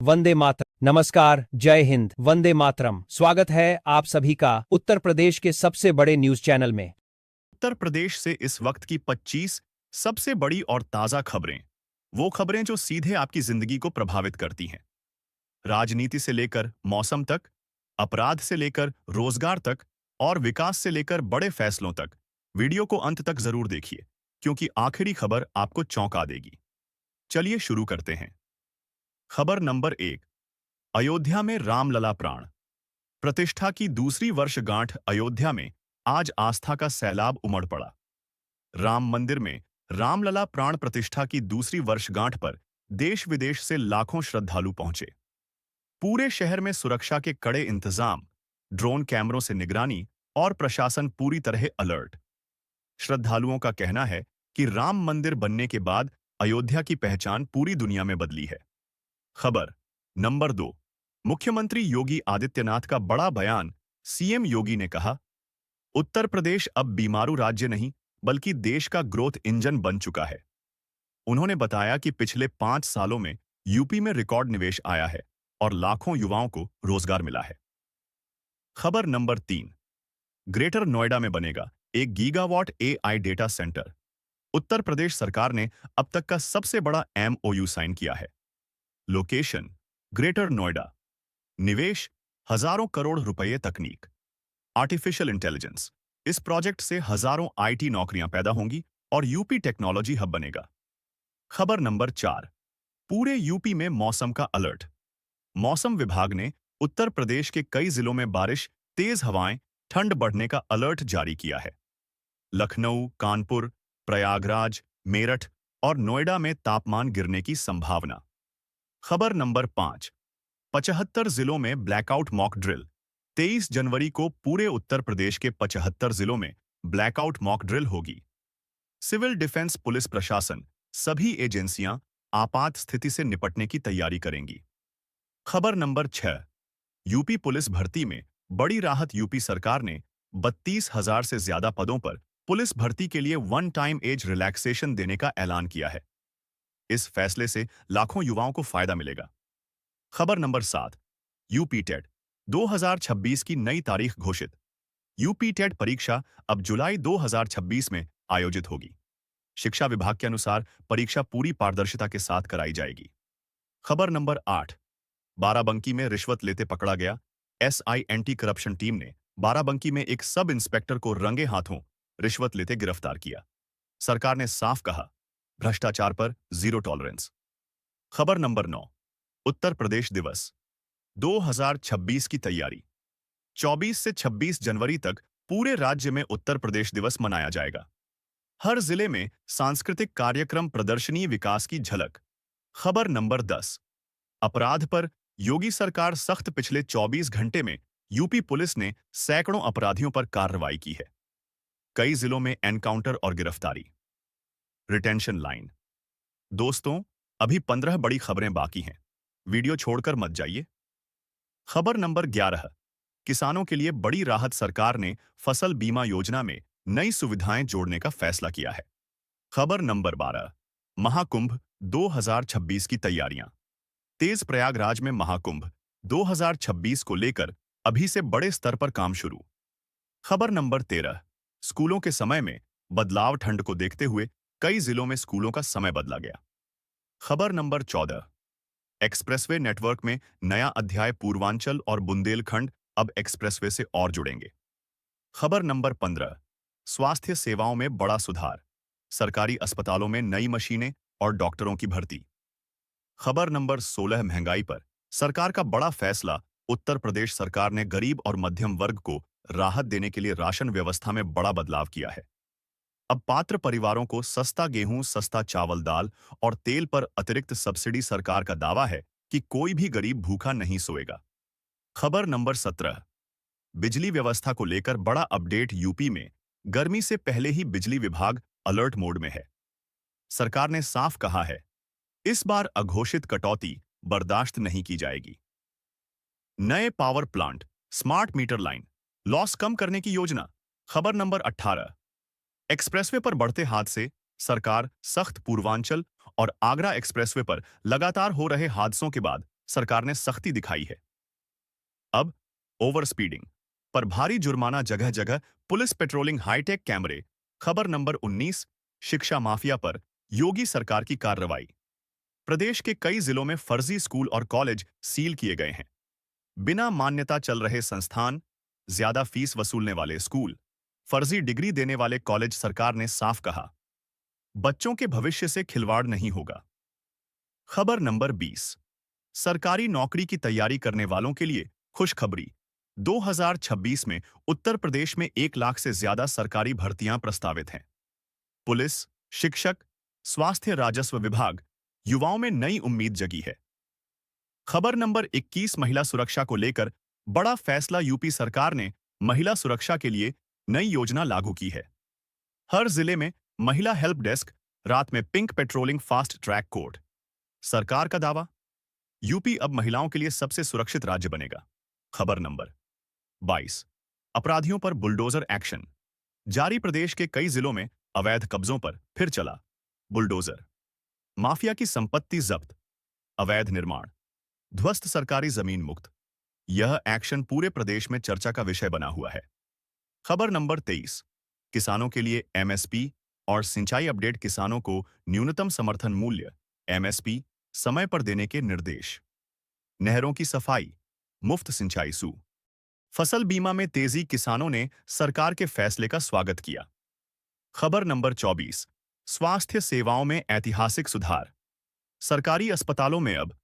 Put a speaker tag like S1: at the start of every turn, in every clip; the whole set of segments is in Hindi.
S1: वंदे मातरम। नमस्कार, जय हिंद, वंदे मातरम। स्वागत है आप सभी का उत्तर प्रदेश के सबसे बड़े न्यूज चैनल में।
S2: उत्तर प्रदेश से इस वक्त की 25 सबसे बड़ी और ताजा खबरें, वो खबरें जो सीधे आपकी जिंदगी को प्रभावित करती हैं। राजनीति से लेकर मौसम तक, अपराध से लेकर रोजगार तक और विकास से लेकर बड़े फैसलों तक। वीडियो को अंत तक जरूर देखिए, क्योंकि आखिरी खबर आपको चौंका देगी। चलिए शुरू करते हैं। खबर नंबर 1। अयोध्या में रामलला प्राण। प्रतिष्ठा की दूसरी वर्षगांठ अयोध्या में आज आस्था का सैलाब उमड़ पड़ा। राम मंदिर में रामलला प्राण प्रतिष्ठा की दूसरी वर्षगांठ पर देश विदेश से लाखों श्रद्धालु पहुंचे। पूरे शहर में सुरक्षा के कड़े इंतजाम, ड्रोन कैमरों से निगरानी और प्रशासन पूरी तरह अलर्ट। श्रद्धालुओं का कहना है कि राम मंदिर बनने के बाद अयोध्या की पहचान पूरी दुनिया में बदली है। खबर नंबर 2। मुख्यमंत्री योगी आदित्यनाथ का बड़ा बयान। सीएम योगी ने कहा, उत्तर प्रदेश अब बीमारू राज्य नहीं बल्कि देश का ग्रोथ इंजन बन चुका है। उन्होंने बताया कि पिछले 5 सालों में यूपी में रिकॉर्ड निवेश आया है और लाखों युवाओं को रोजगार मिला है। खबर नंबर 3। ग्रेटर नोएडा में बनेगा 1 gigawatt AI data centre. Uttar Pradesh सरकार ने अब तक का सबसे बड़ा एमओयू साइन किया है। Location greater Noida. निवेश हजारों करोड़ रुपए। तकनीक आर्टिफिशियल इंटेलिजेंस। इस प्रोजेक्ट से हजारों आईटी नौकरियां पैदा होंगी और यूपी टेक्नोलॉजी हब बनेगा। खबर नंबर 4। पूरे यूपी में मौसम का अलर्ट। मौसम विभाग ने उत्तर प्रदेश के कई जिलों में बारिश, तेज हवाएं, ठंड बढ़ने का अलर्ट जारी किया है। लखनऊ, कानपुर, प्रयागराज, मेरठ और नोएडा में तापमान गिरने की संभावना। खबर नंबर 5। 75 जिलों में ब्लैकआउट मॉक ड्रिल। 23 जनवरी को पूरे उत्तर प्रदेश के 75 जिलों में ब्लैकआउट मॉक ड्रिल होगी। सिविल डिफेंस, पुलिस प्रशासन, सभी एजेंसियां आपात स्थिति से निपटने की तैयारी करेंगी। खबर नंबर 6। यूपी पुलिस भर्ती में बड़ी राहत। यूपी सरकार ने 32,000 से ज्यादा पदों पर पुलिस भर्ती के लिए वन टाइम एज रिलैक्सेशन देने का ऐलान किया है। इस फैसले से लाखों युवाओं को फायदा मिलेगा। खबर नंबर 7। यूपी टेट 2026 की नई तारीख घोषित। यूपी टेट परीक्षा अब जुलाई 2026 में आयोजित होगी। शिक्षा विभाग के अनुसार परीक्षा पूरी पारदर्शिता के साथ कराई जाएगी। खबर नंबर 8। बाराबंकी में रिश्वत लेते पकड़ा गया। एसआई एंटी करप्शन टीम ने बाराबंकी में एक सब इंस्पेक्टर को रंगे हाथों रिश्वत लेते गिरफ्तार किया। सरकार ने साफ कहा, भ्रष्टाचार पर जीरो टॉलरेंस। खबर नंबर 9। उत्तर प्रदेश दिवस 2026 की तैयारी। 24 से 26 जनवरी तक पूरे राज्य में उत्तर प्रदेश दिवस मनाया जाएगा। हर जिले में सांस्कृतिक कार्यक्रम, प्रदर्शनी, विकास की झलक। खबर नंबर 10। अपराध पर योगी सरकार सख्त। पिछले 24 घंटे में यूपी पुलिस ने सैकड़ों अपराधियों पर कार्रवाई की है। कई जिलों में एनकाउंटर और गिरफ्तारी। Retention line. दोस्तों, अभी 15 बड़ी खबरें बाकी हैं, वीडियो छोड़कर मत जाइए। खबर नंबर 11। किसानों के लिए बड़ी राहत। सरकार ने फसल बीमा योजना में नई सुविधाएं जोड़ने का फैसला किया है। खबर नंबर 12। महाकुंभ 2026 की तैयारियां तेज। प्रयागराज में महाकुंभ 2026 को लेकर अभी से बड़े स्तर पर काम शुरू। खबर नंबर 13। स्कूलों के समय में बदलाव। ठंड को देखते हुए कई जिलों में स्कूलों का समय बदला गया। खबर नंबर 14। एक्सप्रेसवे नेटवर्क में नया अध्याय। पूर्वांचल और बुंदेलखंड अब एक्सप्रेसवे से और जुड़ेंगे। खबर नंबर 15। स्वास्थ्य सेवाओं में बड़ा सुधार। सरकारी अस्पतालों में नई मशीनें और डॉक्टरों की भर्ती। खबर नंबर 16। महंगाई पर सरकार का बड़ा फैसला। उत्तर प्रदेश सरकार ने गरीब और मध्यम वर्ग को राहत देने के लिए राशन व्यवस्था में बड़ा बदलाव किया है। अब पात्र परिवारों को सस्ता गेहूं, सस्ता चावल, दाल और तेल पर अतिरिक्त सब्सिडी। सरकार का दावा है कि कोई भी गरीब भूखा नहीं सोएगा। खबर नंबर 17। बिजली व्यवस्था को लेकर बड़ा अपडेट। यूपी में गर्मी से पहले ही बिजली विभाग अलर्ट मोड में है। सरकार ने साफ कहा है, इस बार अघोषित कटौती बर्दाश्त नहीं की जाएगी। नए power plant, smart meter line, loss कम करने की योजना। खबर नंबर 18। एक्सप्रेसवे पर बढ़ते हादसे। सरकार सख्त। पूर्वांचल और आगरा एक्सप्रेसवे पर लगातार हो रहे हादसों के बाद सरकार ने सख्ती दिखाई है। अब ओवर स्पीडिंग पर भारी जुर्माना, जगह जगह पुलिस पेट्रोलिंग, हाईटेक कैमरे। खबर नंबर 19, शिक्षा माफिया पर योगी सरकार की कार्रवाई। प्रदेश के कई जिलों में फर्जी स्कूल और कॉलेज सील किए गए हैं। बिना मान्यता चल रहे संस्थान, ज्यादा फीस वसूलने वाले स्कूल, फर्जी डिग्री देने वाले कॉलेज। सरकार ने साफ कहा, बच्चों के भविष्य से खिलवाड़ नहीं होगा। खबर नंबर 20, सरकारी नौकरी की तैयारी करने वालों के लिए खुशखबरी। 2026 में उत्तर प्रदेश में 1 लाख से ज्यादा सरकारी भर्तियां प्रस्तावित हैं। पुलिस, शिक्षक, स्वास्थ्य, राजस्व विभाग, युवाओं में नई उम्मीद जगी है। खबर नंबर 21, महिला सुरक्षा को लेकर बड़ा फैसला। यूपी सरकार ने महिला सुरक्षा के लिए नई योजना लागू की है। हर जिले में महिला हेल्प डेस्क, रात में pink patrolling, fast track court. सरकार का दावा, यूपी अब महिलाओं के लिए सबसे सुरक्षित राज्य बनेगा। खबर नंबर 22, अपराधियों पर बुलडोजर एक्शन जारी। प्रदेश के कई जिलों में अवैध कब्जों पर फिर चला बुलडोजर। माफिया की संपत्ति जब्त, अवैध निर्माण ध्वस्त, सरकारी जमीन मुक्त। यह एक्शन पूरे प्रदेश में चर्चा का विषय बना हुआ है। खबर नंबर 23, किसानों के लिए एमएसपी और सिंचाई अपडेट। किसानों को न्यूनतम समर्थन मूल्य एमएसपी समय पर देने के निर्देश। नहरों की सफाई, मुफ्त सिंचाई सू। फसल बीमा में तेजी, किसानों ने सरकार के फैसले का स्वागत किया। खबर नंबर 24, स्वास्थ्य सेवाओं में ऐतिहासिक सुधार। सरकारी अस्पतालों में अब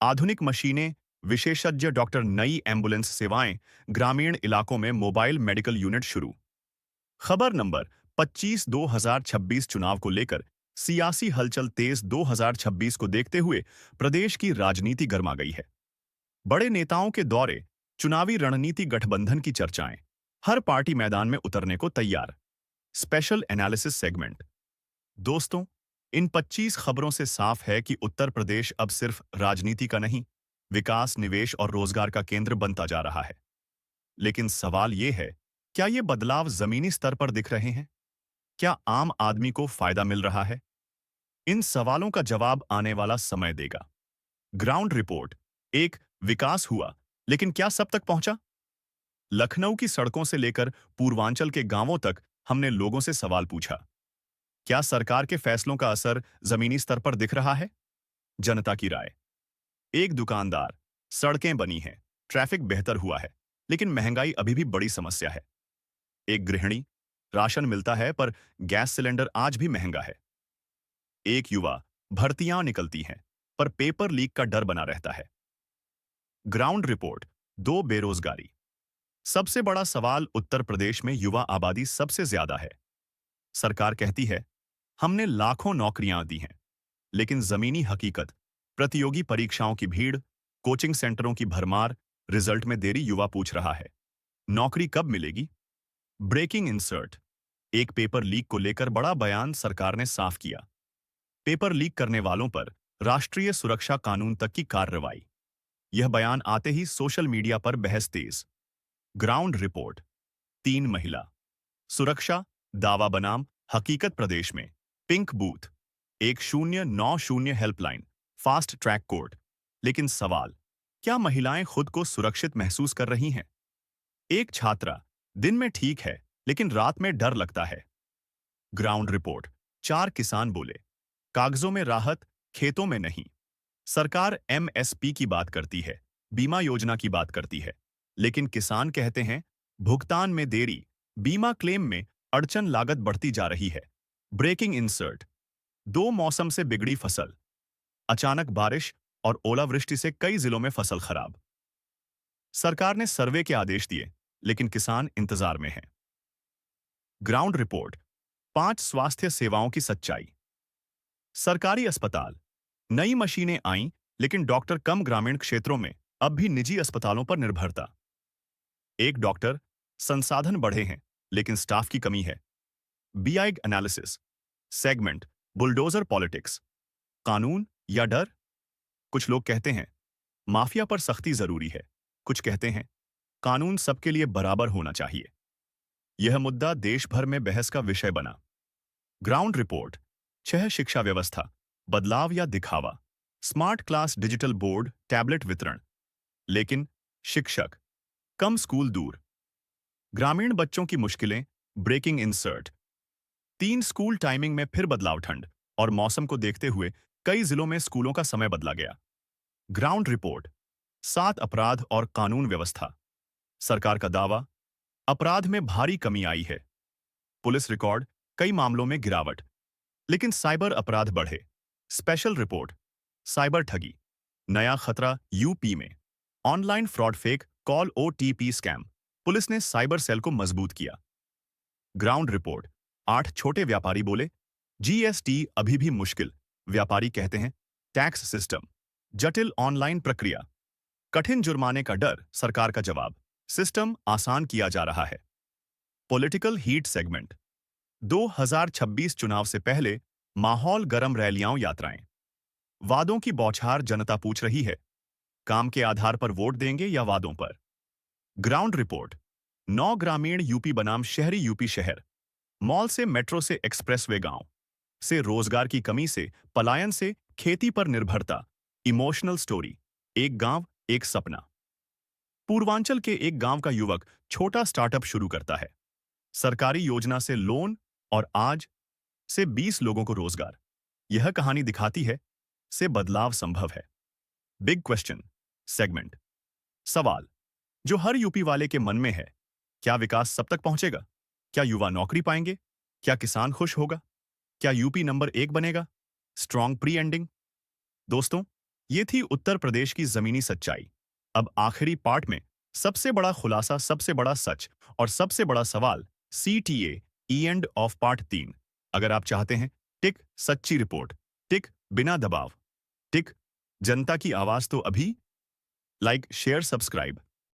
S2: आधुनिक मशीनें, विशेषज्ञ डॉक्टर, नई एम्बुलेंस सेवाएं। ग्रामीण इलाकों में मोबाइल मेडिकल यूनिट शुरू। खबर नंबर 25, 2026 चुनाव को लेकर सियासी हलचल तेज। 2026 को देखते हुए प्रदेश की राजनीति गर्मा गई है। बड़े नेताओं के दौरे, चुनावी रणनीति, गठबंधन की चर्चाएं। हर पार्टी मैदान में उतरने को तैयार। Special analysis segment. दोस्तों, इन 25 खबरों से साफ है कि उत्तर प्रदेश अब सिर्फ राजनीति का नहीं, विकास, निवेश और रोजगार का केंद्र बनता जा रहा है। लेकिन सवाल यह है, क्या ये बदलाव जमीनी स्तर पर दिख रहे हैं? क्या आम आदमी को फायदा मिल रहा है? इन सवालों का जवाब आने वाला समय देगा। Ground report. एक, विकास हुआ, लेकिन क्या सब तक पहुंचा? लखनऊ की सड़कों से लेकर पूर्वांचल के गांवों तक हमने लोगों से सवाल पूछा। क्या सरकार के फैसलों का असर जमीनी स्तर पर दिख रहा है? जनता की राय। एक दुकानदार, सड़कें बनी हैं, ट्रैफिक बेहतर हुआ है, लेकिन महंगाई अभी भी बड़ी समस्या है। एक गृहिणी, राशन मिलता है पर गैस सिलेंडर आज भी महंगा है। एक युवा, भर्तियां निकलती हैं पर पेपर लीक का डर बना रहता है। Ground report. 2, बेरोजगारी। सबसे बड़ा सवाल, उत्तर प्रदेश में युवा आबादी सबसे ज्यादा है। सरकार कहती है, हमने लाखों नौकरियां दी हैं, लेकिन जमीनी हकीकत, प्रतियोगी परीक्षाओं की भीड़, कोचिंग सेंटरों की भरमार, रिजल्ट में देरी। युवा पूछ रहा है, नौकरी कब मिलेगी? Breaking insert. एक पेपर लीक को लेकर बड़ा बयान सरकार ने साफ किया। पेपर लीक करने वालों पर राष्ट्रीय सुरक्षा कानून तक की कार्रवाई। यह बयान आते ही सोशल मीडिया पर बहस तेज। Ground report. 3, महिला सुरक्षा, दावा बनाम हकीकत। प्रदेश में pink booth, 1090 helpline, fast track court. लेकिन सवाल, क्या महिलाएं खुद को सुरक्षित महसूस कर रही हैं? एक छात्रा, दिन में ठीक है, लेकिन रात में डर लगता है। Ground report. 4, किसान बोले, कागजों में राहत, खेतों में नहीं। सरकार एमएसपी की बात करती है, बीमा योजना की बात करती है, लेकिन किसान कहते हैं, भुगतान में देरी, बीमा क्लेम में अड़चन, लागत बढ़ती जा रही है। Breaking insert. 2, मौसम से बिगड़ी फसल। अचानक बारिश और ओलावृष्टि से कई जिलों में फसल खराब। सरकार ने सर्वे के आदेश दिए, लेकिन किसान इंतजार में हैं। Ground report. 5, स्वास्थ्य सेवाओं की सच्चाई। सरकारी अस्पताल, नई मशीनें आईं, लेकिन डॉक्टर कम। ग्रामीण क्षेत्रों में अब भी निजी अस्पतालों पर निर्भरता। एक डॉक्टर, संसाधन बढ़े हैं, लेकिन स्टाफ की कमी है। BI analysis segment. Bulldozer politics, कानून या डर? कुछ लोग कहते हैं, माफिया पर सख्ती जरूरी है। कुछ कहते हैं, कानून सबके लिए बराबर होना चाहिए। यह मुद्दा देश भर में बहस का विषय बना। Ground report. 6, शिक्षा व्यवस्था, बदलाव या दिखावा। Smart class digital board tablet वितरण। लेकिन शिक्षक कम, स्कूल दूर। ग्रामीण बच्चों की मुश्किलें, ब्रेकिंग इंसर्ट। 3 स्कूल टाइमिंग में फिर बदलाव। ठंड और मौसम को देखते हुए कई जिलों में स्कूलों का समय बदला गया। Ground report. 7 अपराध और कानून व्यवस्था। सरकार का दावा, अपराध में भारी कमी आई है। पुलिस रिकॉर्ड, कई मामलों में गिरावट। लेकिन साइबर अपराध बढ़े। स्पेशल रिपोर्ट, साइबर ठगी, नया खतरा यूपी में। Online fraud, fake call, OTP scam. Police ने साइबर सेल को मजबूत किया। ग्राउंड रिपोर्ट, 8 छोटे व्यापारी बोले, जीएसटी अभी भी मुश्किल। व्यापारी कहते हैं टैक्स सिस्टम जटिल, ऑनलाइन प्रक्रिया, कठिन जुर्माने का डर। सरकार का जवाब, सिस्टम आसान किया जा रहा है। Political heat segment. 2026 चुनाव से पहले माहौल गर्म, रैलियां, यात्राएं। वादों की बौछार, जनता पूछ रही है, काम के आधार पर वोट देंगे या वादों पर। ग्राउंड रिपोर्ट, 9 ग्रामीण यूपी बनाम शहरी यूपी शहर। मॉल से मेट्रो से एक्सप्रेसवे, गांव से रोजगार की कमी से पलायन से खेती पर निर्भरता। इमोशनल स्टोरी, एक गांव एक सपना। पूर्वांचल के एक गांव का युवक छोटा स्टार्टअप शुरू करता है। सरकारी योजना से लोन और आज से 20 लोगों को रोजगार। यह कहानी दिखाती है से बदलाव संभव है। Big question segment. सवाल जो हर यूपी वाले के मन में है, क्या विकास सब तक पहुंचेगा? क्या युवा नौकरी पाएंगे? क्या किसान खुश होगा? क्या यूपी नंबर 1 बनेगा? Strong pre ending. दोस्तों, ये थी उत्तर प्रदेश की जमीनी सच्चाई। अब आखिरी पार्ट में सबसे बड़ा खुलासा, सबसे बड़ा सच और सबसे बड़ा सवाल, CTA E end of part 3। अगर आप चाहते हैं टिक सच्ची रिपोर्ट, टिक बिना दबाव, टिक जनता की आवाज, तो अभी लाइक, शेयर, सब्सक्राइब।